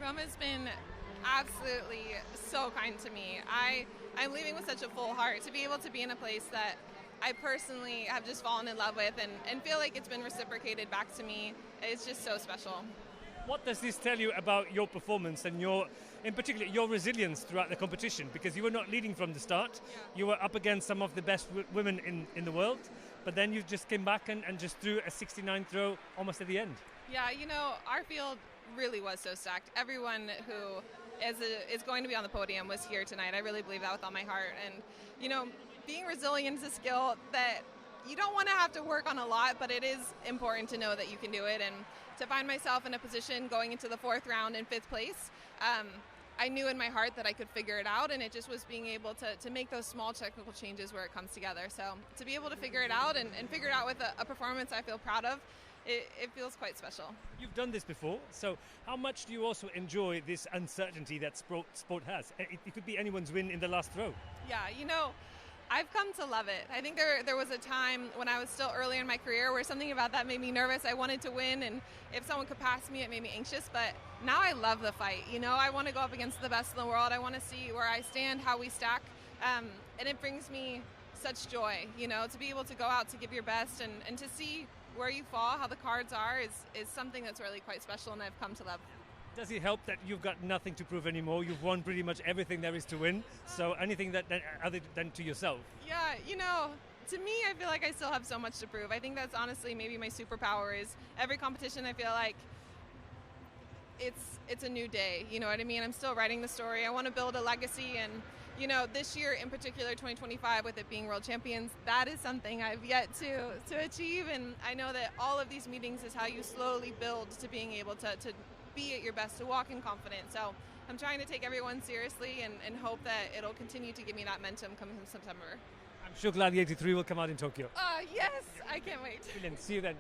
Rome has been absolutely so kind to me. I'm leaving with such a full heart to be able to be in a place that I personally have just fallen in love with and feel like it's been reciprocated back to me. It's just so special. What does this tell you about your performance and in particular, your resilience throughout the competition? Because you were not leading from the start. Yeah. You were up against some of the best women in the world, but then you just came back and just threw a 69 throw almost at the end. Yeah, our field really was so stacked. Everyone who is going to be on the podium was here tonight. I really believe that with all my heart. And, being resilient is a skill that you don't want to have to work on a lot, but it is important to know that you can do it. And to find myself in a position going into the fourth round in fifth place, I knew in my heart that I could figure it out, and it just was being able to make those small technical changes where it comes together. So to be able to figure it out and figure it out with a performance I feel proud of, it feels quite special. You've done this before, so how much do you also enjoy this uncertainty that sport has? It could be anyone's win in the last throw. Yeah, I've come to love it. I think there was a time when I was still early in my career where something about that made me nervous. I wanted to win, and if someone could pass me, it made me anxious. But now I love the fight. I want to go up against the best in the world. I want to see where I stand, how we stack, and it brings me such joy. To be able to go out to give your best and to see where you fall, how the cards are, is something that's really quite special, and I've come to love. Does it help that you've got nothing to prove anymore? You've won pretty much everything there is to win. So anything that other than to yourself? Yeah, to me, I feel like I still have so much to prove. I think that's honestly maybe my superpower is every competition I feel like it's a new day. You know what I mean? I'm still writing the story. I want to build a legacy, and this year in particular, 2025, with it being World Champions, that is something I've yet to achieve. And I know that all of these meetings is how you slowly build to being able to be at your best, to walk in confidence. So I'm trying to take everyone seriously and hope that it'll continue to give me that momentum coming September. I'm sure Gladiator 3 will come out in Tokyo. Yes, I can't wait. Brilliant. See you then.